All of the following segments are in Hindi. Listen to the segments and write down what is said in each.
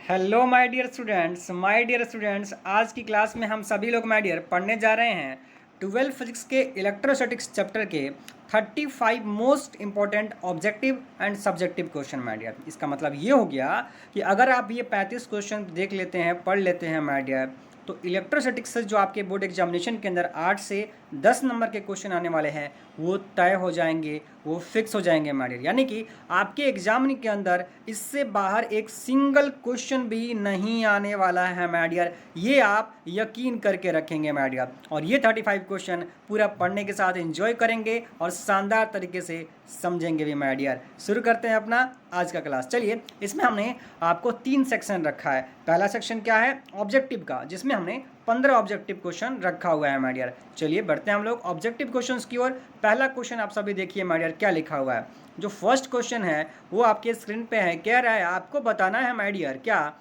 हेलो माय डियर स्टूडेंट्स, आज की क्लास में हम सभी लोग माय डियर पढ़ने जा रहे हैं 12 फिजिक्स के इलेक्ट्रोस्टैटिक्स चैप्टर के 35 most important objective and subjective question my dear. इसका मतलब ये हो गया कि अगर आप ये 35 क्वेश्चन देख लेते हैं, पढ़ लेते हैं माय डियर, तो इलेक्ट्रोस्टैटिक्स से जो आपके बोर्ड एग्जामिनेशन के अंदर 8 से 10 नंबर के क्वेश्चन आने वाले हैं वो तय हो जाएंगे, वो फिक्स हो जाएंगे माय डियर। यानी कि आपके एग्जाम के अंदर इससे बाहर एक सिंगल क्वेश्चन भी नहीं आने वाला है माय डियर, ये आप यकीन करके रखेंगे माय डियर। और ये 35 क्वेश्चन पूरा पढ़ने के साथ एंजॉय करेंगे और शानदार तरीके से समझेंगे भी माय डियर। शुरू करते हैं अपना आज का क्लास। चलिए, इसमें हमने आपको 3 सेक्शन रखा है। पहला सेक्शन क्या है? ऑब्जेक्टिव का, जिसमें हमने 15 ऑब्जेक्टिव क्वेश्चन रखा हुआ है माय डियर। चलिए बढ़ते हैं हम लोग ऑब्जेक्टिव क्वेश्चंस की ओर। पहला क्वेश्चन आप सभी देखिए माय डियर, क्या लिखा हुआ है। जो फर्स्ट क्वेश्चन है वो आपके स्क्रीन पे है। कह रहा है आपको बताना है माय डियर, क्या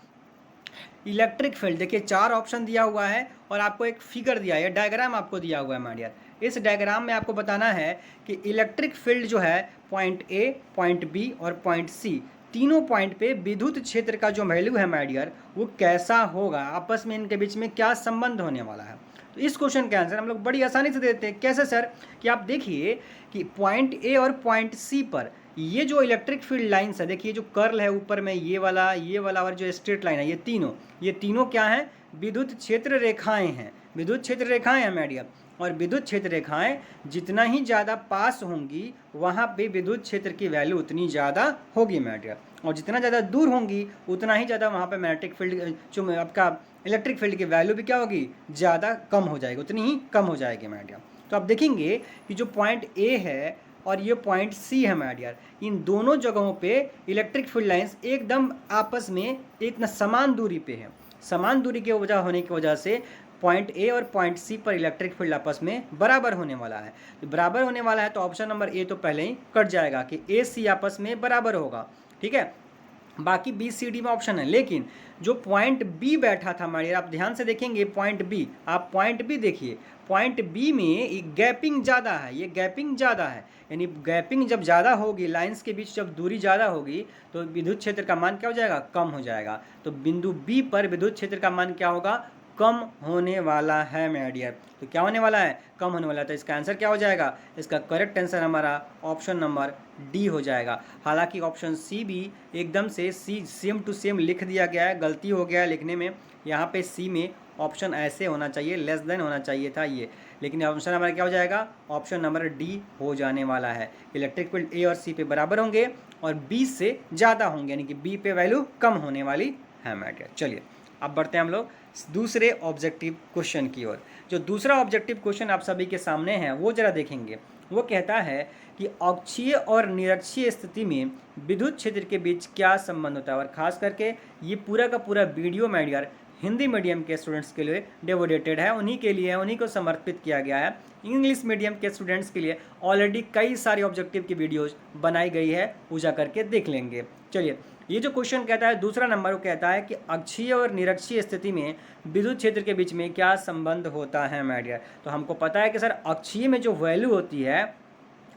इलेक्ट्रिक फील्ड। देखिए 4 ऑप्शन दिया हुआ है और आपको एक फिगर दिया है, डायग्राम आपको दिया हुआ है माय डियर। इस डायग्राम में आपको बताना है कि इलेक्ट्रिक फील्ड जो है पॉइंट ए, पॉइंट बी और पॉइंट सी, तीनों पॉइंट पे विद्युत क्षेत्र का जो वैल्यू है माय डियर वो कैसा होगा, आपस में इनके बीच में क्या संबंध होने वाला है। तो इस क्वेश्चन का आंसर हम लोग बड़ी आसानी से देते हैं। कैसे सर? कि आप देखिए कि पॉइंट ए और पॉइंट सी पर ये जो इलेक्ट्रिक फील्ड लाइन्स है, देखिए जो कर्ल है ऊपर में ये वाला और जो स्ट्रेट लाइन है, ये तीनों क्या हैं? विद्युत क्षेत्र रेखाएं हैं। विद्युत क्षेत्र रेखाएं हैं माय डियर। और विद्युत क्षेत्र रेखाएं जितना ही ज़्यादा पास होंगी वहाँ पे विद्युत क्षेत्र की वैल्यू उतनी ज़्यादा होगी माय डियर, और जितना ज़्यादा दूर होंगी उतना ही ज़्यादा वहाँ पे मैग्नेटिक फील्ड जो आपका इलेक्ट्रिक फील्ड की वैल्यू भी क्या होगी? ज़्यादा कम हो जाएगी, उतनी ही कम हो जाएगी माय डियर। तो आप देखेंगे कि जो पॉइंट ए है और ये पॉइंट सी है माय डियर, इन दोनों जगहों पे इलेक्ट्रिक फील्ड लाइंस एकदम आपस में एक न समान दूरी पे है। समान दूरी के वजह होने की वजह से पॉइंट ए और पॉइंट सी पर इलेक्ट्रिक फील्ड आपस में बराबर होने वाला है। तो बराबर होने वाला है तो ऑप्शन नंबर ए तो पहले ही कट जाएगा कि ए सी आपस में बराबर होगा। ठीक है, बाकी बी सी डी में ऑप्शन है। लेकिन जो पॉइंट बी बैठा था हमारे, आप ध्यान से देखेंगे पॉइंट बी, आप पॉइंट बी देखिए, पॉइंट बी में एक गैपिंग ज़्यादा है, ये गैपिंग ज़्यादा है। यानी गैपिंग जब ज़्यादा होगी, लाइंस के बीच जब दूरी ज़्यादा होगी तो विद्युत क्षेत्र का मान क्या हो जाएगा? कम हो जाएगा। तो बिंदु बी पर विद्युत क्षेत्र का मान क्या होगा? कम होने वाला है माय डियर। तो क्या होने वाला है? कम होने वाला है। तो इसका आंसर क्या हो जाएगा? इसका करेक्ट आंसर हमारा ऑप्शन नंबर डी हो जाएगा। हालांकि ऑप्शन सी भी एकदम से सी सेम टू सेम लिख दिया गया है, गलती हो गया है लिखने में। यहाँ पे सी में ऑप्शन ऐसे होना चाहिए, लेस देन होना चाहिए था ये, लेकिन ऑप्शन हमारा क्या हो जाएगा? ऑप्शन नंबर डी हो जाने वाला है। इलेक्ट्रिक फील्ड ए और सी पे बराबर होंगे और बी से ज़्यादा होंगे, यानी कि बी पे वैल्यू कम होने वाली है माय डियर। चलिए अब बढ़ते हैं हम लोग दूसरे ऑब्जेक्टिव क्वेश्चन की ओर। जो दूसरा ऑब्जेक्टिव क्वेश्चन आप सभी के सामने है वो जरा देखेंगे। वो कहता है कि अक्षीय और निरक्षीय स्थिति में विद्युत क्षेत्र के बीच क्या संबंध होता है। और खास करके ये पूरा का पूरा video my dear Hindi medium के स्टूडेंट्स के लिए डेवोडेटेड है, उन्हीं के लिए, उन्हीं को समर्पित किया गया है। इंग्लिश मीडियम के स्टूडेंट्स के लिए ऑलरेडी कई सारी ऑब्जेक्टिव की वीडियोज बनाई गई है, वो जा करके देख लेंगे। चलिए, ये जो क्वेश्चन कहता है दूसरा नंबर, वो कहता है कि अक्षीय और निरक्षीय स्थिति में विद्युत क्षेत्र के बीच में क्या संबंध होता है माय डियर। तो हमको पता है कि सर अक्षीय में जो वैल्यू होती है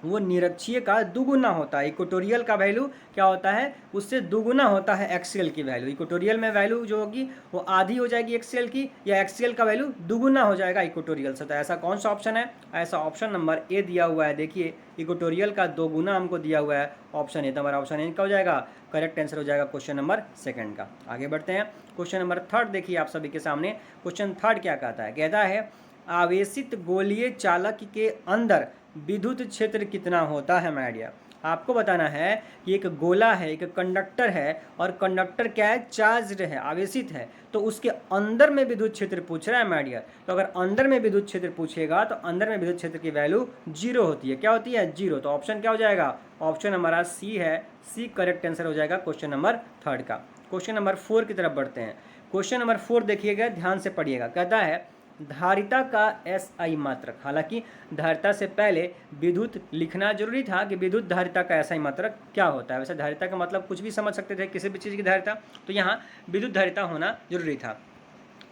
वो निरक्षीय का दुगुना होता है। इक्वेटोरियल का वैल्यू क्या होता है? उससे दुगुना होता है एक्सियल की वैल्यू। इक्वेटोरियल में वैल्यू जो होगी वो आधी हो जाएगी एक्सियल की, या एक्सियल का वैल्यू दुगुना हो जाएगा इक्वेटोरियल से। तो ऐसा कौन सा ऑप्शन है? ऐसा ऑप्शन नंबर ए दिया हुआ है। देखिए इक्वेटोरियल का दोगुना हमको दिया हुआ है ऑप्शन ए। तो हमारा ऑप्शन ए क्या हो जाएगा? करेक्ट आंसर हो जाएगा क्वेश्चन नंबर सेकंड का। आगे बढ़ते हैं क्वेश्चन नंबर थर्ड। देखिए आप सभी के सामने क्वेश्चन थर्ड क्या कहता है। कहता है आवेशित गोलीय चालक के अंदर विद्युत क्षेत्र कितना होता है माय डियर। आपको बताना है कि एक गोला है, एक कंडक्टर है, और कंडक्टर क्या है? चार्ज्ड है, आवेशित है। तो उसके अंदर में विद्युत क्षेत्र पूछ रहा है माय डियर। तो अगर अंदर में विद्युत क्षेत्र पूछेगा तो अंदर में विद्युत क्षेत्र की वैल्यू जीरो होती है। क्या होती है? जीरो। तो ऑप्शन क्या हो जाएगा? ऑप्शन हमारा सी है। सी करेक्ट आंसर हो जाएगा क्वेश्चन नंबर थर्ड का। क्वेश्चन नंबर 4 की तरफ बढ़ते हैं। क्वेश्चन नंबर 4 देखिएगा, ध्यान से पढ़िएगा। कहता है धारिता का एसआई मात्रक। हालांकि धारिता से पहले विद्युत लिखना जरूरी था कि विद्युत धारिता का एसआई मात्रक क्या होता है। वैसे धारिता का मतलब कुछ भी समझ सकते थे, किसी भी चीज़ की धारिता, तो यहाँ विद्युत धारिता होना जरूरी था।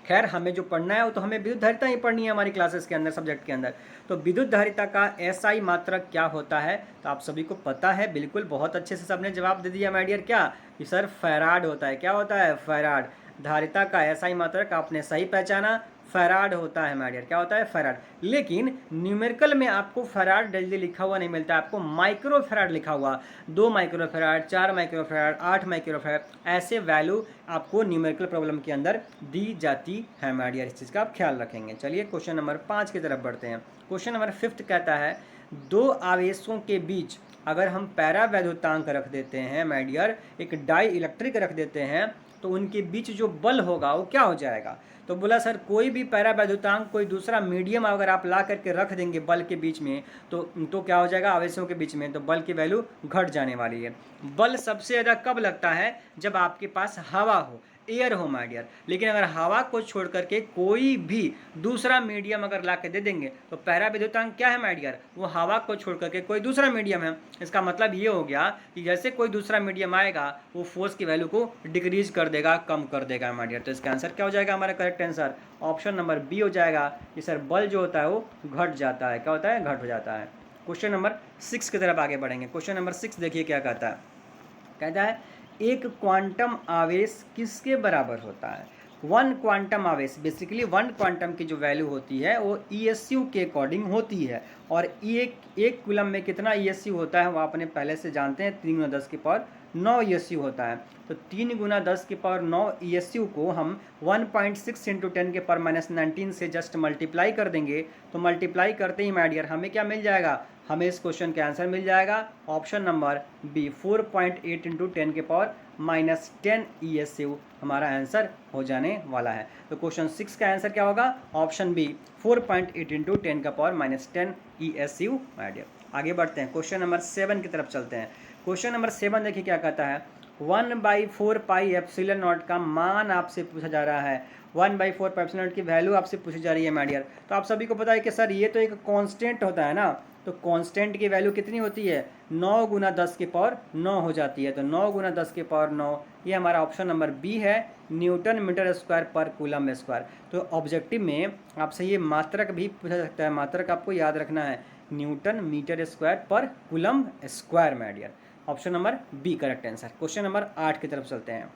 खैर हमें जो पढ़ना है वो तो हमें विद्युत धारिता ही पढ़नी है हमारी क्लासेस के अंदर, सब्जेक्ट के अंदर। तो विद्युत धारिता का एसआई मात्रक क्या होता है, तो आप सभी को पता है, बिल्कुल बहुत अच्छे से सबने जवाब दे दिया माय डियर। क्या कि सर फैराड होता है। क्या होता है? फैराड। धारिता का एसआई मात्रक आपने सही पहचाना, फैराड होता है माय डियर। क्या होता है? फैराड। लेकिन न्यूमेरिकल में आपको फैराड जल्दी लिखा हुआ नहीं मिलता, आपको माइक्रो फैराड लिखा हुआ, 2 micro farad, 4 micro farad, 8 micro farad, ऐसे वैल्यू आपको न्यूमेरिकल प्रॉब्लम के अंदर दी जाती है माय डियर। इस चीज़ का आप ख्याल रखेंगे। चलिए क्वेश्चन नंबर 5 की तरफ बढ़ते हैं। क्वेश्चन नंबर 5 कहता है, दो आवेशों के बीच अगर हम पैरावैद्युतांक रख देते हैं माय डियर, एक डाई इलेक्ट्रिक रख देते हैं, तो उनके बीच जो बल होगा वो क्या हो जाएगा? तो बोला सर कोई भी पैरावैद्युतांक, कोई दूसरा मीडियम अगर आप ला करके रख देंगे बल के बीच में, तो क्या हो जाएगा? आवेशों के बीच में तो बल की वैल्यू घट जाने वाली है। बल सबसे ज़्यादा कब लगता है? जब आपके पास हवा हो, एयर हो माय डियर। लेकिन अगर हवा को छोड़ करके कोई भी दूसरा मीडियम अगर ला के दे देंगे, तो पैरावैद्युतांक क्या है माय डियर? वो हवा को छोड़ करके कोई दूसरा मीडियम है। इसका मतलब ये हो गया कि जैसे कोई दूसरा मीडियम आएगा, वो फोर्स की वैल्यू को डिक्रीज कर देगा, कम कर देगा माय डियर। तो इसका आंसर क्या हो जाएगा? हमारा correct answer option number B हो जाएगा कि सर बल जो होता है वो घट जाता है। क्या होता है? घट हो जाता है। क्वेश्चन नंबर 6 की तरफ आगे बढ़ेंगे। क्वेश्चन नंबर 6 देखिए क्या कहता है। कहता है एक क्वांटम आवेश किसके बराबर होता है? वन क्वांटम आवेश, बेसिकली वन क्वांटम की जो वैल्यू होती है वो ESU के अकॉर्डिंग होती है। और एक कूलम में कितना ESU होता है वो आपने पहले से जानते हैं, 3 × 10 की पावर 9 ESU होता है। तो 3 × 10 की पावर 9 ESU को हम 1.6 × 10 के पावर -19 से जस्ट मल्टीप्लाई कर देंगे। तो मल्टीप्लाई करते ही माय डियर हमें क्या मिल जाएगा? हमें इस क्वेश्चन का आंसर मिल जाएगा ऑप्शन नंबर बी, 4.8 × 10 के पावर -10 ESU हमारा आंसर हो जाने वाला है। तो क्वेश्चन 6 का आंसर क्या होगा? ऑप्शन बी, 4.8 × 10 का पावर -10 ESU माय डियर। आगे बढ़ते हैं, क्वेश्चन नंबर 7 की तरफ चलते हैं। क्वेश्चन नंबर 7 देखिए क्या कहता है। 1/4 पाई एप्सिलॉन नॉट का मान आपसे पूछा जा रहा है। 1/4 पाई एप्सिलॉन नॉट की वैल्यू आपसे पूछी जा रही है माय डियर। तो आप सभी को पता है कि सर ये तो एक कांस्टेंट होता है ना, तो कांस्टेंट की वैल्यू कितनी होती है? 9 × 10 की पावर 9 हो जाती है। तो 9 × 10 की पावर 9, ये हमारा ऑप्शन नंबर बी है, न्यूटन मीटर स्क्वायर पर कूलम स्क्वायर। तो ऑब्जेक्टिव में आपसे ये मात्रक भी पूछा सकता है, मात्रक आपको याद रखना है, न्यूटन मीटर स्क्वायर पर coulomb square my dear. Option number B correct answer. Question number 8 की तरफ चलते हैं।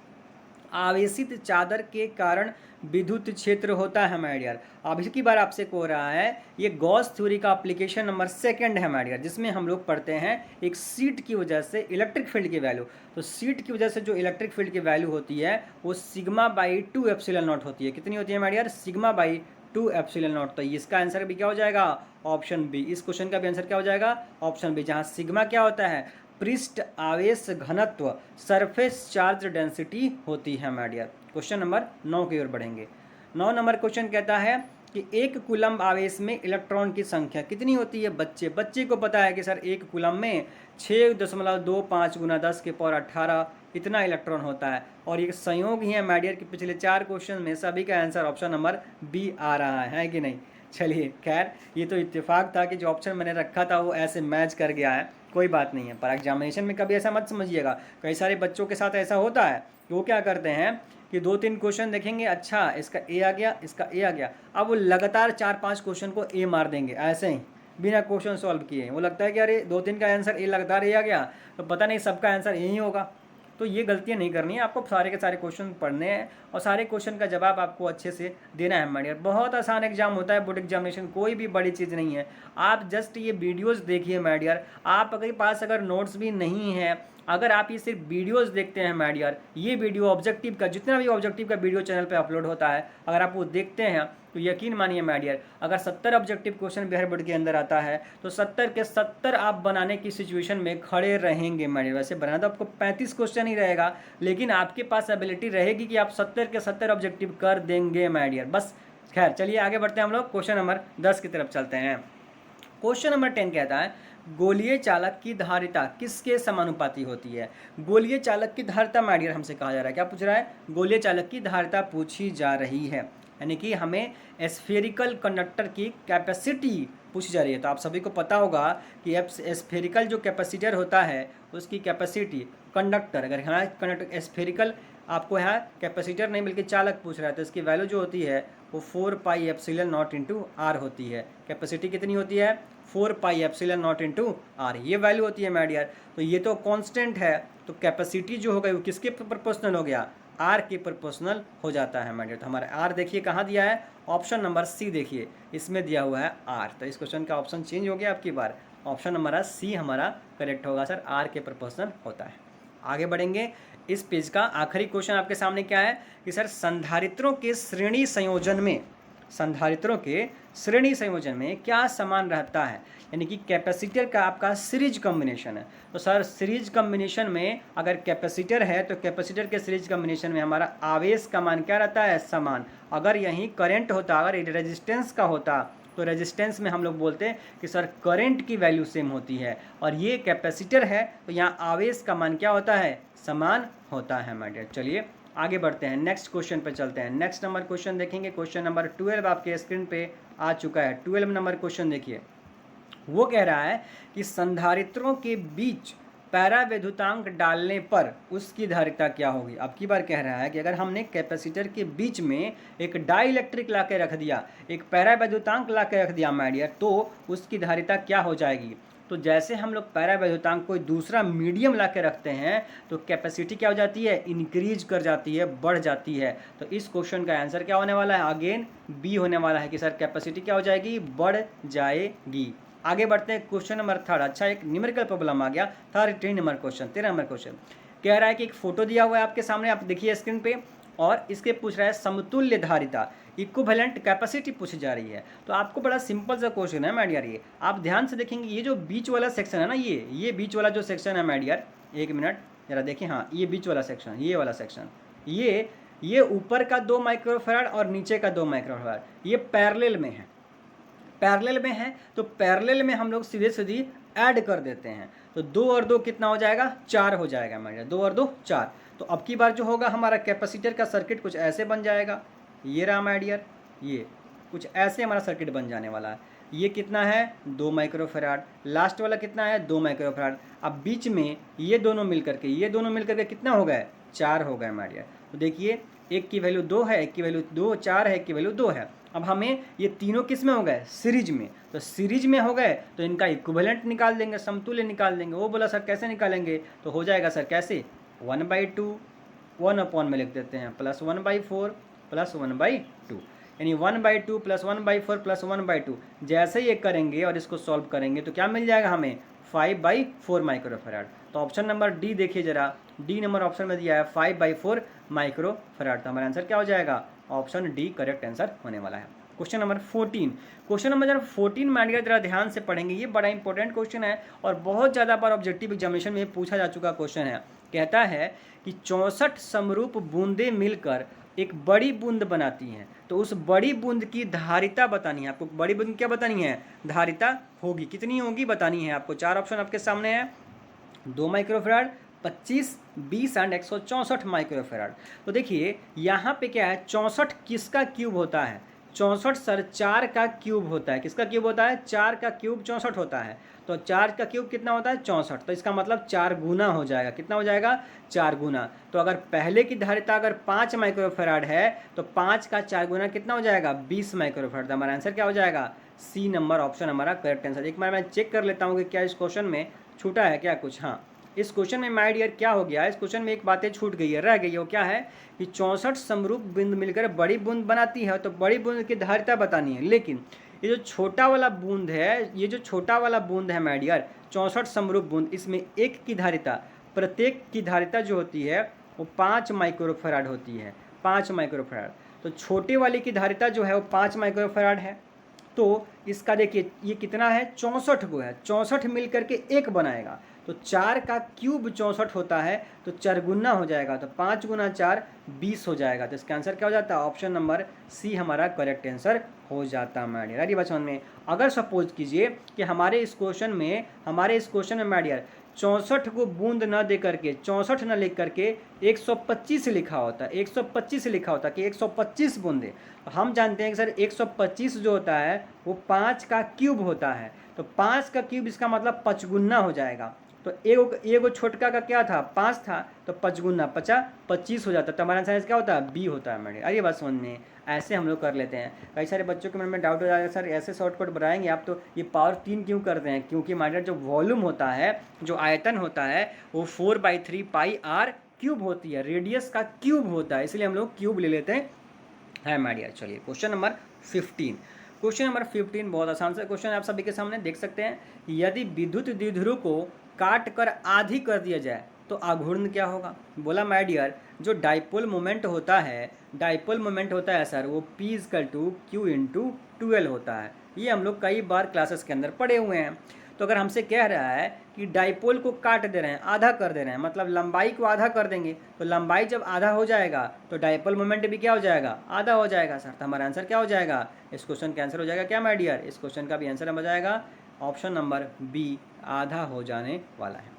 आवेशित चादर के कारण विद्युत क्षेत्र होता है माय डियर। अब इसकी बार आपसे हो रहा है, ये गॉस थ्योरी का एप्लीकेशन नंबर 2 है माय डियर, जिसमें हम लोग पढ़ते हैं एक सीट की वजह से इलेक्ट्रिक फील्ड की वैल्यू। तो सीट की वजह से जो इलेक्ट्रिक फील्ड की वैल्यू होती है वो σ/2 एप्सिलॉन नॉट होती है। कितनी होती है माय डियर? σ/2 epsilon not. तो इसका आंसर भी क्या हो जाएगा? Option B. इस क्वेश्चन का भी आंसर क्या हो जाएगा? ऑप्शन बी, जहाँ सिग्मा क्या होता है? पृष्ठ आवेश घनत्व, सरफेस चार्ज डेंसिटी होती है माय डियर। क्वेश्चन नंबर 9 की ओर बढ़ेंगे। 9 नंबर क्वेश्चन कहता है कि एक कूलम आवेश में इलेक्ट्रॉन की संख्या कितनी होती है? बच्चे को पता है कि सर एक कूलम में 6.25 × 10 के पावर 18 इतना इलेक्ट्रॉन होता है। और ये संयोग ही है माय डियर कि पिछले 4 क्वेश्चन में सभी का आंसर ऑप्शन नंबर बी आ रहा है कि नहीं? चलिए खैर ये तो इत्तेफाक था कि जो ऑप्शन मैंने रखा था वो ऐसे मैच कर गया है, कोई बात नहीं है। पर एग्जामिनेशन में कभी ऐसा मत समझिएगा, कई सारे बच्चों के साथ ऐसा होता है कि वो क्या करते हैं कि 2-3 क्वेश्चन देखेंगे, अच्छा इसका ए आ गया, इसका ए आ गया, अब वो लगातार 4-5 क्वेश्चन को ए मार देंगे ऐसे ही बिना क्वेश्चन सॉल्व किए। वो लगता है कि अरे 2-3 का आंसर ए लगातार ए आ गया, तो पता नहीं सबका आंसर ए ही होगा। तो ये गलतियाँ नहीं करनी है, आपको सारे के सारे क्वेश्चन पढ़ने हैं और सारे क्वेश्चन का जवाब आपको अच्छे से देना है माय डियर। बहुत आसान एग्जाम होता है बोर्ड एग्जामिनेशन, कोई भी बड़ी चीज़ नहीं है। आप जस्ट ये वीडियोस देखिए माय डियर। आप अगर पास अगर नोट्स भी नहीं है, अगर आप ये सिर्फ वीडियोस देखते हैं माय डियर, ये वीडियो ऑब्जेक्टिव का जितना भी ऑब्जेक्टिव का वीडियो चैनल पे अपलोड होता है, अगर आप वो देखते हैं तो यकीन मानिए माय डियर, अगर 70 ऑब्जेक्टिव क्वेश्चन बिहार बोर्ड के अंदर आता है तो 70 के 70 आप बनाने की सिचुएशन में खड़े रहेंगे माय डियर। वैसे बनाना तो आपको 35 क्वेश्चन ही रहेगा, लेकिन आपके पास एबिलिटी रहेगी कि आप 70 के 70 ऑब्जेक्टिव कर देंगे माय डियर। बस खैर चलिए आगे बढ़ते हैं, हम लोग क्वेश्चन नंबर 10 की तरफ चलते हैं। क्वेश्चन नंबर 10 कहता है गोलीय चालक की धारिता किसके समानुपाती होती है? गोलीय चालक की धारिता माय डियर हमसे कहा जा रहा है, क्या पूछ रहा है? गोलीय चालक की धारिता पूछी जा रही है। यानी कि हमें स्फेरिकल कंडक्टर की कैपेसिटी पूछी जा रही है। तो आप सभी को पता होगा कि स्फेरिकल जो कैपेसिटर होता है उसकी कैपेसिटी, कंडक्टर, अगर हमारा कंडक्टर स्फेरिकल आपको यहाँ कैपेसिटर नहीं बल्कि चालक पूछ रहा है तो इसकी वैल्यू जो होती है वो 4 pi epsilon not into R होती है। कैपेसिटी कितनी होती है? 4 pi epsilon not into R, ये वैल्यू होती है मेड यार। तो ये तो कांस्टेंट है, तो कैपेसिटी जो होगा वो किसके प्रोपोर्शनल हो गया? आर के प्रोपोर्शनल हो जाता है मेड। तो हमारा आर देखिए कहाँ दिया है, ऑप्शन नंबर सी देखिए, इसमें दिया हुआ है आर। तो इस क्वेश्चन का ऑप्शन चेंज हो गया आपकी बार, ऑप्शन नंबर सी हमारा करेक्ट होगा सर, आर के प्रोपोर्शनल होता है। आगे बढ़ेंगे, इस पेज का आखिरी क्वेश्चन आपके सामने क्या है कि सर संधारित्रों के श्रेणी संयोजन में, संधारित्रों के श्रेणी संयोजन में क्या समान रहता है? यानी कि कैपेसिटर का आपका सीरीज कॉम्बिनेशन है। तो सर सीरीज कॉम्बिनेशन में अगर कैपेसिटर है तो कैपेसिटर के सीरीज कॉम्बिनेशन में हमारा आवेश का मान क्या रहता है? समान। अगर यहीं करंट होता, अगर रेजिस्टेंस का होता तो रेजिस्टेंस में हम लोग बोलते हैं कि सर करंट की वैल्यू सेम होती है, और ये कैपेसिटर है तो यहाँ आवेश का मान क्या होता है? समान होता है माय डियर। चलिए आगे बढ़ते हैं, नेक्स्ट क्वेश्चन पे चलते हैं। नेक्स्ट नंबर क्वेश्चन देखेंगे, क्वेश्चन नंबर 12 आपके स्क्रीन पे आ चुका है। 12 नंबर क्वेश्चन देखिए, वो कह रहा है कि संधारित्रों के बीच पैरावैद्युतांक डालने पर उसकी धारिता क्या होगी। अब की बार कह रहा है कि अगर हमने कैपेसिटर के बीच में एक डाइलेक्ट्रिक ला के रख दिया, एक पैरावैद्युतांक ला के रख दिया माय डियर, तो उसकी धारिता क्या हो जाएगी? तो जैसे हम लोग पैरावैद्युतांक कोई दूसरा मीडियम ला के रखते हैं तो कैपेसिटी क्या हो जाती है? इंक्रीज कर जाती है, बढ़ जाती है। तो इस क्वेश्चन का आंसर क्या होने वाला है? अगेन बी होने वाला है कि सर कैपेसिटी क्या हो जाएगी? बढ़ जाएगी। आगे बढ़ते हैं, क्वेश्चन नंबर 3। अच्छा, एक न्यूमेरिकल प्रॉब्लम आ गया। 13 नंबर क्वेश्चन, 13 नंबर क्वेश्चन कह रहा है कि एक फोटो दिया हुआ है आपके सामने, आप देखिए स्क्रीन पे, और इसके पूछ रहा है समतुल्य धारिता, इक्विवेलेंट कैपेसिटी पूछी जा रही है। तो आपको बड़ा सिंपल सा क्वेश्चन है मैड यार, ये आप ध्यान से देखेंगे, ये जो बीच वाला सेक्शन है ना, ये बीच वाला जो सेक्शन है मैड यार, एक मिनट जरा देखिए, हाँ ये बीच वाला सेक्शन, ये वाला सेक्शन, ये ऊपर का 2 माइक्रोफैराड और नीचे का 2 माइक्रोफैराड, ये पैरेलल में है, पैरेलल में है। तो पैरेलल में हम लोग सीधे सीधी ऐड कर देते हैं, तो 2 और 2 कितना हो जाएगा? 4 हो जाएगा मेरा, 2 और 2 4। तो अब की बार जो होगा हमारा कैपेसिटर का सर्किट कुछ ऐसे बन जाएगा, ये रहा माय डियर, ये कुछ ऐसे हमारा सर्किट बन जाने वाला है। ये कितना है? 2 माइक्रोफैराड, लास्ट वाला कितना है? 2 माइक्रोफैराड। अब बीच में ये दोनों मिलकर के, ये दोनों मिलकर के कितना हो गए? 4 हो गए माय डियर। तो देखिए, एक की वैल्यू 2 है, एक की वैल्यू 2, 4 है, एक की वैल्यू 2 है। अब हमें ये तीनों किस में हो गए? सीरीज में। तो सीरीज में हो गए तो इनका इक्विवेलेंट निकाल देंगे, समतुल्य निकाल देंगे। वो बोला सर कैसे निकालेंगे? तो हो जाएगा सर कैसे? 1/2, 1 में लिख देते हैं, प्लस 1/4 प्लस 1/2, यानी 1/2 प्लस 1/4 प्लस 1/2। जैसे ये करेंगे और इसको सॉल्व करेंगे तो क्या मिल जाएगा हमें? 5/4 माइक्रोफैराड। तो ऑप्शन नंबर डी देखिए जरा, डी नंबर ऑप्शन में दिया है 5/4 माइक्रोफैराड। तो हमारा आंसर क्या हो जाएगा? ऑप्शन डी करेक्ट आंसर होने वाला है। क्वेश्चन नंबर 14, क्वेश्चन नंबर 14 मानिएगा जरा ध्यान से पढ़ेंगे, ये बड़ा इंपॉर्टेंट क्वेश्चन है और बहुत ज़्यादा बार ऑब्जेक्टिव एग्जामिनेशन में पूछा जा चुका क्वेश्चन है। कहता है कि 64 समरूप बूंदें मिलकर एक बड़ी बूंद बनाती हैं, तो उस बड़ी बूंद की धारिता बतानी है आपको। बड़ी बूंद क्या बतानी है? धारिता होगी, कितनी होगी बतानी है आपको। 4 ऑप्शन आपके सामने है, 2 माइक्रोफैराड, 25, 20 एंड 164 माइक्रोफैराड। तो देखिए यहाँ पे क्या है, 64 किसका क्यूब होता है? 64 सर 4 का क्यूब होता है। किसका क्यूब होता है? 4 का क्यूब 64 होता है। तो 4 का क्यूब कितना होता है? 64। तो इसका मतलब 4 गुना हो जाएगा। कितना हो जाएगा? 4 गुना। तो अगर पहले की धारिता अगर 5 माइक्रोफैराड है तो 5 का 4 गुना कितना हो जाएगा? 20 माइक्रोफैराड। तो हमारा आंसर क्या हो जाएगा? सी नंबर ऑप्शन हमारा करेक्ट आंसर। एक बार मैं चेक कर लेता हूँ कि क्या इस क्वेश्चन में छूटा है क्या कुछ। हाँ, इस क्वेश्चन में माय डियर क्या हो गया, इस क्वेश्चन में एक बातें छूट गई है, रह गई है। वो क्या है कि 64 समरूप बूंद मिलकर बड़ी बूंद बनाती है, तो बड़ी बूंद की धारिता बतानी है। लेकिन ये जो छोटा वाला बूंद है, ये जो छोटा वाला बूंद है माय डियर, 64 समरूप बूंद, इसमें एक की धारिता, प्रत्येक की धारिता जो होती है वो 5 माइक्रोफैराड होती है, 5 माइक्रोफैराड। तो छोटे वाले की धारिता जो है वो 5 माइक्रोफैराड है। तो इसका देखिए ये कितना है? 64 को है, 64 मिल करके एक बनाएगा। तो 4 का क्यूब 64 होता है, तो 4 गुना हो जाएगा। तो 5 गुना 4 20 हो जाएगा। तो इसका आंसर क्या हो जाता है? ऑप्शन नंबर सी हमारा करेक्ट आंसर हो जाता है मैडियर। अरे बचपन में अगर सपोज कीजिए कि हमारे इस क्वेश्चन में मैडियर 64 को बूंद न दे करके, 64 न लिख करके 125 लिखा होता है, 125 लिखा होता है कि 125 बूंदे। तो हम जानते हैं कि सर 125 जो होता है वो 5 का क्यूब होता है, तो 5 का क्यूब इसका मतलब 55 हो जाएगा। तो एगो छोटका का क्या था, 5 था, तो 55 25 हो जाता है। तो हमारा आंसर क्या होता है, बी होता है मेरे। अरे बात समझ में, ऐसे हम लोग कर लेते हैं। कई सारे बच्चों के मन में डाउट हो जाएगा, सर ऐसे शॉर्टकट बनाएंगे आप तो ये पावर 3 क्यों करते हैं? क्योंकि हमारा जो वॉल्यूम होता है, जो आयतन होता है, वो 4/3 पाई आर क्यूब होती है, रेडियस का क्यूब होता है, इसलिए हम लोग क्यूब ले लेते हैं माय डियर। चलिए क्वेश्चन नंबर 15। क्वेश्चन नंबर 15 बहुत आसान सा क्वेश्चन आप सभी के सामने देख सकते हैं। यदि विद्युत द्विध्रुव को काट कर आधी कर दिया जाए तो आघूर्ण क्या होगा? बोला माय डियर, जो डाइपोल मोमेंट होता है, डाइपोल मोमेंट होता है सर, वो P = Q × 12 होता है। ये हम लोग कई बार क्लासेस के अंदर पढ़े हुए हैं। तो अगर हमसे कह रहा है कि डाइपोल को काट दे रहे हैं, आधा कर दे रहे हैं, मतलब लंबाई को आधा कर देंगे, तो लंबाई जब आधा हो जाएगा तो डाइपोल मोमेंट भी क्या हो जाएगा, आधा हो जाएगा सर। तो हमारा आंसर क्या हो जाएगा, इस क्वेश्चन का आंसर हो जाएगा क्या माय डियर, इस क्वेश्चन का भी आंसर हो जाएगा ऑप्शन नंबर बी, आधा हो जाने वाला है।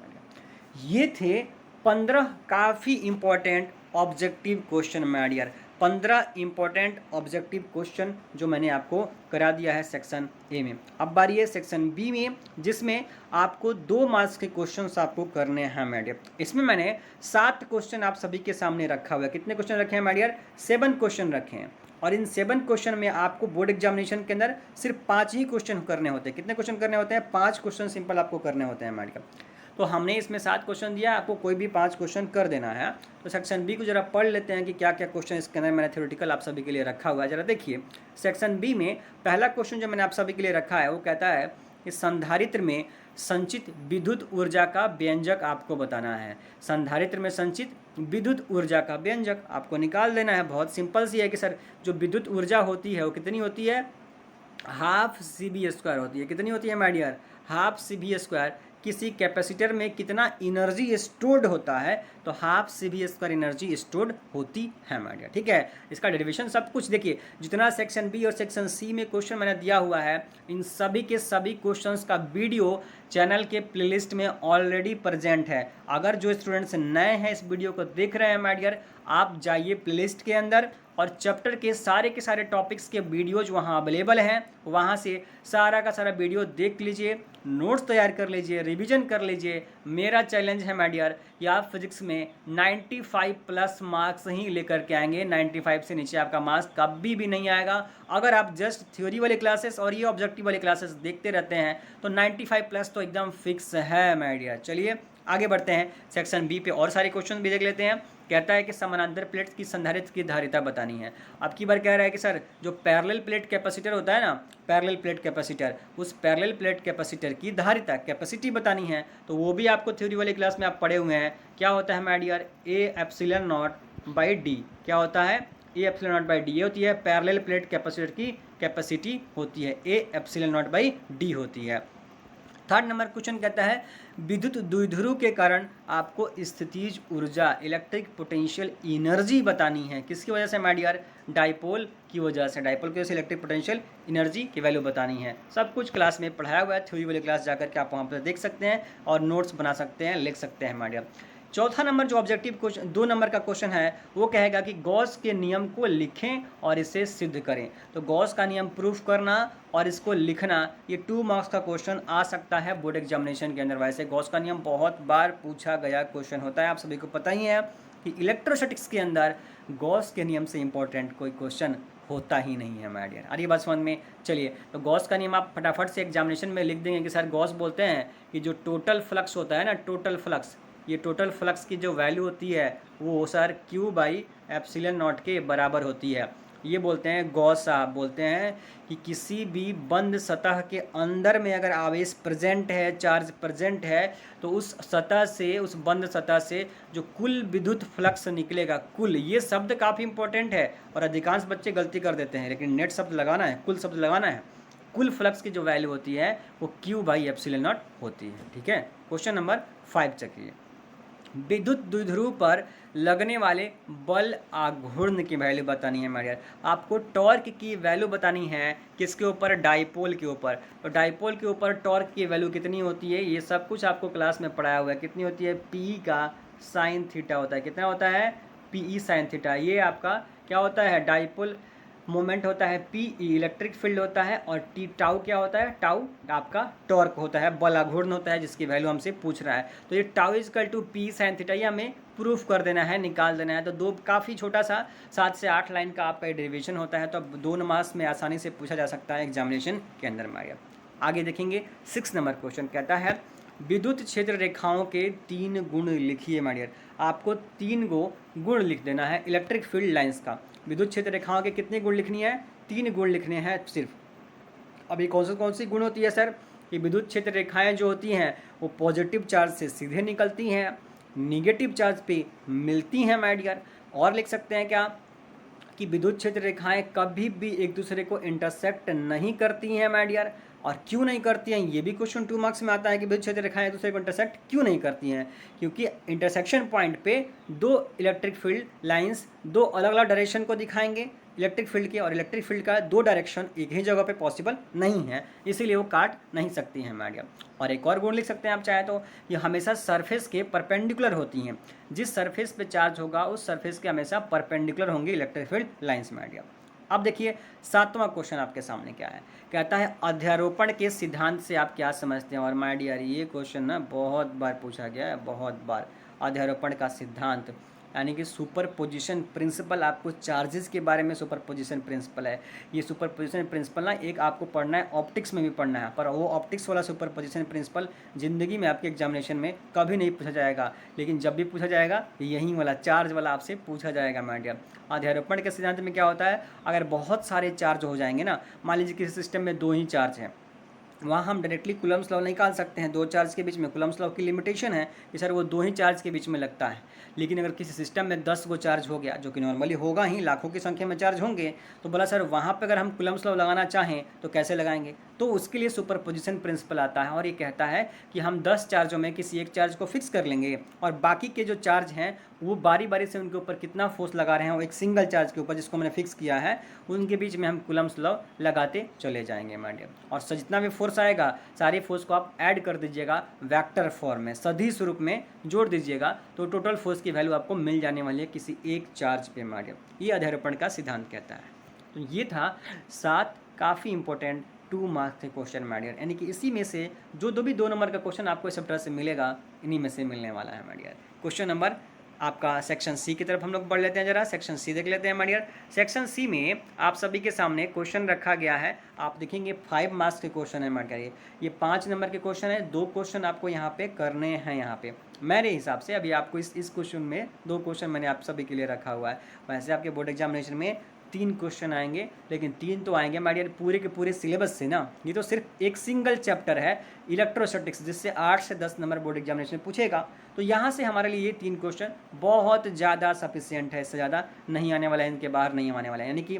ये थे 15 काफ़ी important objective question my dear, 15 important objective question जो मैंने आपको करा दिया है सेक्शन ए में। अब बारी है सेक्शन बी में, जिसमें आपको 2 मार्क्स के क्वेश्चंस आपको करने हैं माय डियर। इसमें मैंने 7 क्वेश्चन आप सभी के सामने रखा हुआ है। कितने क्वेश्चन रखे हैं माय डियर, 7 क्वेश्चन रखे हैं। और इन 7 क्वेश्चन में आपको बोर्ड एग्जामिनेशन के अंदर सिर्फ 5 ही क्वेश्चन करने होते हैं। कितने क्वेश्चन करने होते हैं, 5 क्वेश्चन सिंपल आपको करने होते हैं माय डियर। तो हमने इसमें 7 क्वेश्चन दिया, आपको कोई भी 5 क्वेश्चन कर देना है। तो सेक्शन बी को जरा पढ़ लेते हैं कि क्या क्या क्वेश्चन इसके अंदर मैंने थ्योरेटिकल आप सभी के लिए रखा हुआ है। जरा देखिए सेक्शन बी में पहला क्वेश्चन जो मैंने आप सभी के लिए रखा है वो कहता है कि संधारित्र में संचित विद्युत ऊर्जा का व्यंजक आपको बताना है। संधारित्र में संचित विद्युत ऊर्जा का व्यंजक आपको निकाल देना है। बहुत सिंपल सी है कि सर जो विद्युत ऊर्जा होती है वो कितनी होती है, हाफ CV² होती है। कितनी होती है माय डियर, हाफ CV²। किसी कैपेसिटर में कितना एनर्जी स्टोर्ड होता है, तो हाफ CV² एनर्जी स्टोर्ड होती है माय डियर। ठीक है, इसका डेरिवेशन सब कुछ देखिए, जितना सेक्शन बी और सेक्शन सी में क्वेश्चन मैंने दिया हुआ है, इन सभी के सभी क्वेश्चंस का वीडियो चैनल के प्लेलिस्ट में ऑलरेडी प्रेजेंट है। अगर जो स्टूडेंट्स नए हैं इस वीडियो को देख रहे हैं माय डियर, आप जाइए प्लेलिस्ट के अंदर और चैप्टर के सारे टॉपिक्स के वीडियोज वहाँ अवेलेबल हैं, वहाँ से सारा का सारा वीडियो देख लीजिए, नोट्स तैयार कर लीजिए, रिवीजन कर लीजिए। मेरा चैलेंज है माय डियर कि आप फिजिक्स में 95+ मार्क्स ही लेकर के आएंगे। 95 से नीचे आपका मार्क्स कभी भी नहीं आएगा। अगर आप जस्ट थ्योरी वाले क्लासेस और ये ऑब्जेक्टिव वाले क्लासेस देखते रहते हैं तो 95+ तो एकदम फिक्स है माय डियर। चलिए आगे बढ़ते हैं, सेक्शन बी पे और सारे क्वेश्चन भी देख लेते हैं। कहता है कि समानांतर प्लेट्स की संधारित्र की धारिता बतानी है। अब की बार कह रहा है कि सर जो पैरेलल प्लेट कैपेसिटर होता है ना, पैरेलल प्लेट कैपेसिटर, उस पैरेलल प्लेट कैपेसिटर की धारिता कैपेसिटी बतानी है। तो वो भी आपको थ्योरी वाली क्लास में आप पढ़े हुए हैं। क्या होता है माय डियर, A∈0/D। क्या होता है, A∈0/D। ये होती है पैरेलल प्लेट कैपेसिटर की कैपेसिटी होती है, A∈0/D होती है। थर्ड नंबर क्वेश्चन कहता है विद्युत द्विध्रुव के कारण आपको स्थितिज ऊर्जा इलेक्ट्रिक पोटेंशियल एनर्जी बतानी है। किसकी वजह से माय डियर, डाइपोल की वजह से। डाइपोल की वजह से इलेक्ट्रिक पोटेंशियल एनर्जी की वैल्यू बतानी है। सब कुछ क्लास में पढ़ाया हुआ है, थ्योरी वाली क्लास जाकर के आप वहाँ पर देख सकते हैं और नोट्स बना सकते हैं, लिख सकते हैं माय डियर। चौथा नंबर जो ऑब्जेक्टिव क्वेश्चन 2 नंबर का क्वेश्चन है वो कहेगा कि गॉस के नियम को लिखें और इसे सिद्ध करें। तो गॉस का नियम प्रूफ करना और इसको लिखना, ये 2 मार्क्स का क्वेश्चन आ सकता है बोर्ड एग्जामिनेशन के अंदर। वैसे गॉस का नियम बहुत बार पूछा गया क्वेश्चन होता है, आप सभी को पता ही है कि इलेक्ट्रोस्टैटिक्स के अंदर गॉस के नियम से इंपॉर्टेंट कोई क्वेश्चन होता ही नहीं है माय डियर। अरे बात समझ में। चलिए तो गॉस का नियम आप फटाफट से एग्जामिनेशन में लिख देंगे कि सर गॉस बोलते हैं कि जो टोटल फ्लक्स होता है ना, टोटल फ्लक्स, ये टोटल फ्लक्स की जो वैल्यू होती है वो सर Q/ε0 के बराबर होती है। ये बोलते हैं गॉस साहब बोलते हैं कि किसी भी बंद सतह के अंदर में अगर आवेश प्रेजेंट है, चार्ज प्रेजेंट है, तो उस सतह से, उस बंद सतह से जो कुल विद्युत फ्लक्स निकलेगा, कुल, ये शब्द काफ़ी इंपॉर्टेंट है और अधिकांश बच्चे गलती कर देते हैं, लेकिन नेट शब्द लगाना है, कुल शब्द लगाना है। कुल फ्लक्स की जो वैल्यू होती है वो Q/ε0 होती है। ठीक है, क्वेश्चन नंबर 5 चलिए। विद्युत द्विध्रुव पर लगने वाले बल आघूर्ण की वैल्यू बतानी है हमारे यार। आपको टॉर्क की वैल्यू बतानी है किसके ऊपर, डाइपोल के ऊपर। तो डाइपोल के ऊपर टॉर्क की वैल्यू कितनी होती है, ये सब कुछ आपको क्लास में पढ़ाया हुआ है। कितनी होती है, पी का साइन थीटा होता है। कितना होता है, पी साइन थीटा। ये आपका क्या होता है, डाइपोल मोमेंट होता है, पी इलेक्ट्रिक फील्ड होता है, और टी टाउ क्या होता है, टाउ आपका टॉर्क होता है, बल आघूर्ण होता है, जिसकी वैल्यू हमसे पूछ रहा है। तो ये tau is equal to P sine theta, ये हमें प्रूफ कर देना है, निकाल देना है। तो दो काफ़ी छोटा सा 7 से 8 लाइन का आपका डेरिवेशन होता है। तो अब 2 मार्क्स में आसानी से पूछा जा सकता है एग्जामिनेशन के अंदर में। आगे देखेंगे 6 नंबर क्वेश्चन कहता है विद्युत क्षेत्र रेखाओं के 3 गुण लिखिए माडियर। आपको 3 गुण लिख देना है इलेक्ट्रिक फील्ड लाइंस का। विद्युत क्षेत्र रेखाओं के कितने गुण लिखनी है, 3 गुण लिखने हैं सिर्फ। अभी कौन सी गुण होती है सर, कि विद्युत क्षेत्र रेखाएं जो होती हैं वो पॉजिटिव चार्ज से सीधे निकलती हैं, निगेटिव चार्ज पे मिलती हैं माय डियर। और लिख सकते हैं क्या, कि विद्युत क्षेत्र रेखाएं कभी भी एक दूसरे को इंटरसेक्ट नहीं करती हैं माय डियर। और क्यों नहीं करती हैं, ये भी क्वेश्चन 2 मार्क्स में आता है कि विद्युत क्षेत्र रेखाएं एक दूसरे को इंटरसेक्ट क्यों नहीं करती हैं। क्योंकि इंटरसेक्शन पॉइंट पे 2 इलेक्ट्रिक फील्ड लाइंस 2 अलग अलग डायरेक्शन को दिखाएंगे इलेक्ट्रिक फील्ड के, और इलेक्ट्रिक फील्ड का 2 डायरेक्शन एक ही जगह पे पॉसिबल नहीं है, इसीलिए वो काट नहीं सकती हैं मैडियम। और एक और गुण लिख सकते हैं आप चाहे तो, ये हमेशा सरफेस के परपेंडिकुलर होती हैं। जिस सरफेस पे चार्ज होगा उस सरफेस के हमेशा परपेंडिकुलर होंगे इलेक्ट्रिक फील्ड लाइंस मैडियम। अब देखिए 7वां क्वेश्चन आपके सामने क्या है, कहता है अध्यारोपण के सिद्धांत से आप क्या समझते हैं। और माय डियर ये क्वेश्चन ना बहुत बार पूछा गया है, बहुत बार। अध्यारोपण का सिद्धांत यानी कि सुपर पोजिशन प्रिंसिपल, आपको चार्जेस के बारे में सुपर पोजिशन प्रिंसिपल है। ये सुपर पोजिशन प्रिंसिपल ना एक आपको पढ़ना है, ऑप्टिक्स में भी पढ़ना है, पर वो ऑप्टिक्स वाला सुपर पोजिशन प्रिंसिपल ज़िंदगी में आपके एग्जामिनेशन में कभी नहीं पूछा जाएगा। लेकिन जब भी पूछा जाएगा यही वाला चार्ज वाला आपसे पूछा जाएगा माय डियर। अध्यारोपण के सिद्धांत में क्या होता है, अगर बहुत सारे चार्ज हो जाएंगे ना, मान लीजिए किसी सिस्टम में 2 ही चार्ज हैं, वहाँ हम डायरेक्टली कूलम्स लॉ निकाल सकते हैं। 2 चार्ज के बीच में कूलम्स लॉ की लिमिटेशन है कि सर वो 2 ही चार्ज के बीच में लगता है। लेकिन अगर किसी सिस्टम में 10 गो चार्ज हो गया, जो कि नॉर्मली होगा ही, लाखों की संख्या में चार्ज होंगे, तो बोला सर वहाँ पर अगर हम कूलम्स लॉ लगाना चाहें तो कैसे लगाएंगे। तो उसके लिए सुपरपोजिशन प्रिंसिपल आता है, और ये कहता है कि हम 10 चार्जों में किसी एक चार्ज को फिक्स कर लेंगे, और बाकी के जो चार्ज हैं वो बारी बारी से उनके ऊपर कितना फोर्स लगा रहे हैं, वो एक सिंगल चार्ज के ऊपर जिसको मैंने फिक्स किया है, उनके बीच में हम कूलम्स लॉ लगाते चले जाएंगे माय डियर। और जितना भी फोर्स आएगा सारे फोर्स को आप ऐड कर दीजिएगा वेक्टर फॉर्म में, सदिश रूप में जोड़ दीजिएगा, तो टोटल फोर्स की वैल्यू आपको मिल जाने वाली है किसी एक चार्ज पे माय डियर। ये अध्यारोपण का सिद्धांत कहता है। तो ये था 7 काफ़ी इंपॉर्टेंट 2 मार्क्स के क्वेश्चन माय डियर, यानी कि इसी में से जो भी 2 नंबर का क्वेश्चन आपको इस चैप्टर से मिलेगा, इन्हीं में से मिलने वाला है माय डियर। क्वेश्चन नंबर आपका सेक्शन सी की तरफ हम लोग बढ़ लेते हैं, जरा सेक्शन सी देख लेते हैं माय डियर। सेक्शन सी में आप सभी के सामने क्वेश्चन रखा गया है, आप देखेंगे 5 मार्क्स के क्वेश्चन है माय डियर। ये 5 नंबर के क्वेश्चन है, 2 क्वेश्चन आपको यहाँ पे करने हैं। यहाँ पे मेरे हिसाब से अभी आपको इस क्वेश्चन में 2 क्वेश्चन मैंने आप सभी के लिए रखा हुआ है। वैसे आपके बोर्ड एग्जामिनेशन में 3 क्वेश्चन आएंगे, लेकिन 3 तो आएंगे माय डियर पूरे के पूरे सिलेबस से ना। ये तो सिर्फ एक सिंगल चैप्टर है इलेक्ट्रोस्टैटिक्स, जिससे 8 से 10 नंबर बोर्ड एग्जामिनेशन में पूछेगा। तो यहाँ से हमारे लिए ये 3 क्वेश्चन बहुत ज़्यादा सफिशिएंट है, इससे ज़्यादा नहीं आने वाला है, इनके बाहर नहीं आने वाला है। यानी कि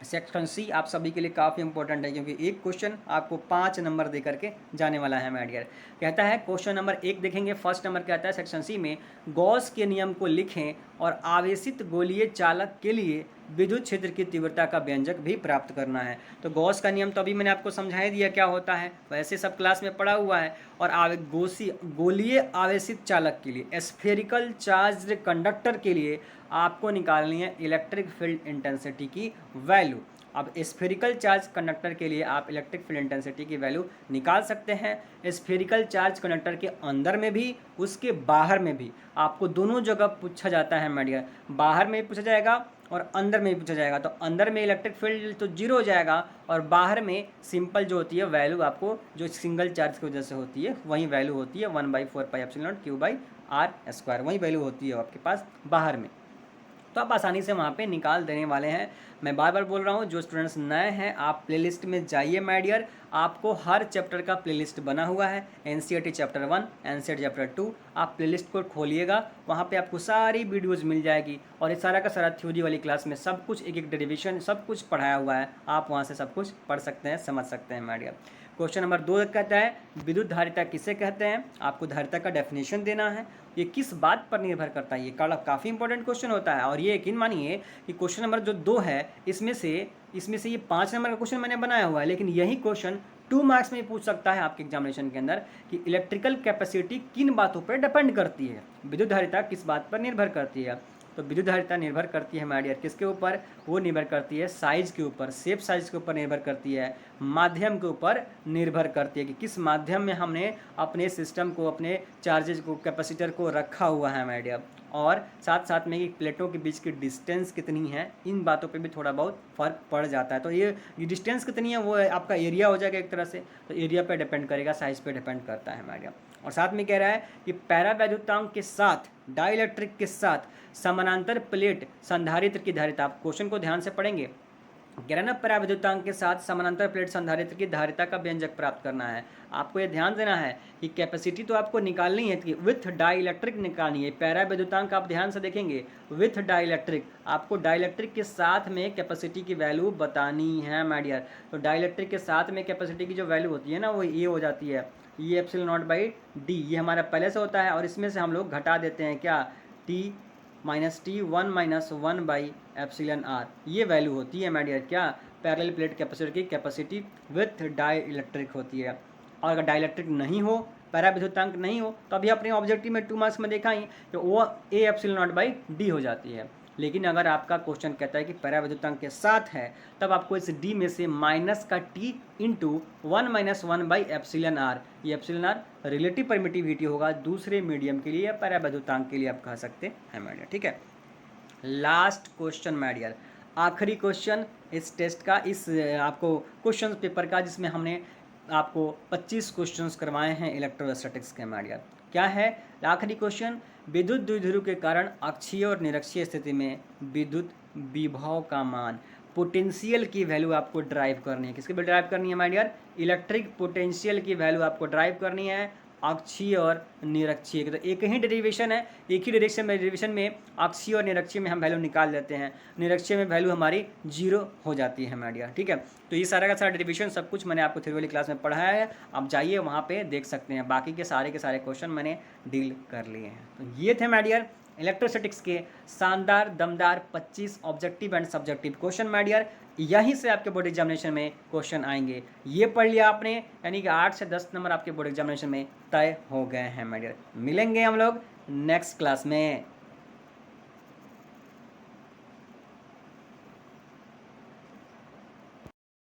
सेक्शन सी आप सभी के लिए काफ़ी इंपॉर्टेंट है, क्योंकि एक क्वेश्चन आपको 5 नंबर दे करके जाने वाला है माय डियर। कहता है क्वेश्चन नंबर 1 देखेंगे, फर्स्ट नंबर कहता है सेक्शन सी में गॉस के नियम को लिखें और आवेशित गोलीय चालक के लिए विद्युत क्षेत्र की तीव्रता का व्यंजक भी प्राप्त करना है। तो गॉस का नियम तो अभी मैंने आपको समझा दिया क्या होता है, वैसे सब क्लास में पढ़ा हुआ है। और गोलीय आवेशित चालक के लिए, स्फेरिकल चार्ज्ड कंडक्टर के लिए आपको निकालनी है इलेक्ट्रिक फील्ड इंटेंसिटी की वैल्यू। अब स्फेरिकल चार्ज कंडक्टर के लिए आप इलेक्ट्रिक फील्ड इंटेंसिटी की वैल्यू निकाल सकते हैं। स्फेरिकल चार्ज कंडक्टर के अंदर में भी उसके बाहर में भी आपको दोनों जगह पूछा जाता है माय डियर। बाहर में भी पूछा जाएगा और अंदर में भी पूछा जाएगा। तो अंदर में इलेक्ट्रिक फील्ड तो 0 हो जाएगा, और बाहर में सिंपल जो होती है वैल्यू आपको जो सिंगल चार्ज की वजह से होती है वही वैल्यू होती है 1/4πε0 Q/r², वही वैल्यू होती है आपके पास बाहर में। तो आप आसानी से वहाँ पे निकाल देने वाले हैं। मैं बार बार बोल रहा हूँ, जो स्टूडेंट्स नए हैं आप प्लेलिस्ट में जाइए माय डियर, आपको हर चैप्टर का प्लेलिस्ट बना हुआ है। एनसीईआरटी चैप्टर 1, एनसीईआरटी चैप्टर 2, आप प्लेलिस्ट को खोलिएगा, वहाँ पे आपको सारी वीडियोज़ मिल जाएगी, और ये सारा का सारा थ्योरी वाली क्लास में सब कुछ एक एक डेरिवेशन सब कुछ पढ़ाया हुआ है। आप वहाँ से सब कुछ पढ़ सकते हैं, समझ सकते हैं माय डियर। क्वेश्चन नंबर 2 कहता है विद्युत धारिता किसे कहते हैं, आपको धारिता का डेफिनेशन देना है। ये किस बात पर निर्भर करता है? ये काफ़ी इंपॉर्टेंट क्वेश्चन होता है। और ये यकीन मानिए कि क्वेश्चन नंबर जो 2 है इसमें से ये 5 नंबर का क्वेश्चन मैंने बनाया हुआ है, लेकिन यही क्वेश्चन 2 मार्क्स में पूछ सकता है आपके एग्जामिनेशन के अंदर कि इलेक्ट्रिकल कैपेसिटी किन बातों पर डिपेंड करती है, विद्युत धारिता किस बात पर निर्भर करती है। तो विद्युत धारिता निर्भर करती है माय डियर किसके ऊपर? वो निर्भर करती है साइज़ के ऊपर, शेप साइज़ के ऊपर निर्भर करती है, माध्यम के ऊपर निर्भर करती है कि किस माध्यम में हमने अपने सिस्टम को, अपने चार्जेज को, कैपेसिटर को रखा हुआ है माय डियर। और साथ साथ में कि प्लेटों के बीच की डिस्टेंस कितनी है, इन बातों पे भी थोड़ा बहुत फ़र्क पड़ जाता है। तो ये डिस्टेंस कितनी है वो आपका एरिया हो जाएगा एक तरह से, तो एरिया पे डिपेंड करेगा, साइज़ पे डिपेंड करता है माय। और साथ में कह रहा है कि पैरावैद्युतांक के साथ, डाइलेक्ट्रिक के साथ समानांतर प्लेट संधारित्र की धारिता, आप क्वेश्चन को ध्यान से पढ़ेंगे, कह रहा है ना पराविद्युतांक के साथ समानांतर प्लेट संधारित्र की धारिता का व्यंजक प्राप्त करना है। आपको ये ध्यान देना है कि कैपेसिटी तो आपको निकालनी है कि विथ डाइलेक्ट्रिक निकालनी है। पैराविद्युतांक आप ध्यान से देखेंगे विथ डाइलेक्ट्रिक, आपको डाइलेक्ट्रिक के साथ में कैपेसिटी की वैल्यू बतानी है माय डियर। तो डाइलेक्ट्रिक के साथ में कैपेसिटी की जो वैल्यू होती है ना वो ये हो जाती है, ये एप्सिलॉन नॉट बाई डी, ये हमारा पहले से होता है और इसमें से हम लोग घटा देते हैं क्या, T minus T 1 - 1 epsilon R, ये वैल्यू होती है माय डियर क्या, पैरेलल प्लेट कैपेसिटर की कैपेसिटी विथ डाई इलेक्ट्रिक होती है। और अगर डाइलेक्ट्रिक नहीं हो, पैराविद्युतांक नहीं हो, तो अभी अपने ऑब्जेक्टिव में 2 मार्क्स में देखा ही कि वो A epsilon not by D हो जाती है। लेकिन अगर आपका क्वेश्चन कहता है कि पैराविद्युतांक के साथ है, तब आपको इस डी में से माइनस का टी इंटू 1 - 1 एप्सिलॉन आर, ये एप्सिलॉन आर रिलेटिव परमिटिविटी होगा दूसरे मीडियम के लिए या पैराविद्युतांक के लिए आप कह सकते हैं माय डियर। ठीक है, लास्ट क्वेश्चन माय डियर, आखिरी क्वेश्चन इस टेस्ट का, इस आपको क्वेश्चन पेपर का, जिसमें हमने आपको 25 क्वेश्चंस करवाए हैं इलेक्ट्रोस्टैटिक्स के माय डियर। क्या है आखिरी क्वेश्चन? विद्युत द्विध्रुव के कारण अक्षीय और निरक्षीय स्थिति में विद्युत विभव का मान, पोटेंशियल की वैल्यू आपको ड्राइव करनी है। किसकी ड्राइव करनी है माय डियर? इलेक्ट्रिक पोटेंशियल की वैल्यू आपको ड्राइव करनी है अक्षीय और निरक्षीय। तो एक ही डेरिवेशन है, एक ही डेरिवेशन में अक्षीय और निरक्षीय में हम वैल्यू निकाल देते हैं, निरक्षीय में वैल्यू हमारी 0 हो जाती है माय डियर। ठीक है, तो ये सारा का सारा डेरिवेशन सब कुछ मैंने आपको थ्योरी वाली क्लास में पढ़ाया है, आप जाइए वहाँ पे देख सकते हैं। बाकी के सारे क्वेश्चन मैंने डील कर लिए हैं। तो ये थे माय डियर इलेक्ट्रोस्टैटिक्स के शानदार दमदार 25 objective and subjective question my dear. यहीं से आपके बोर्ड एग्जामिनेशन में क्वेश्चन आएंगे। ये पढ़ लिया आपने, यानी कि 8 से 10 नंबर आपके बोर्ड एग्जामिनेशन में तय हो गए हैं माय डियर। मिलेंगे हम लोग नेक्स्ट क्लास में।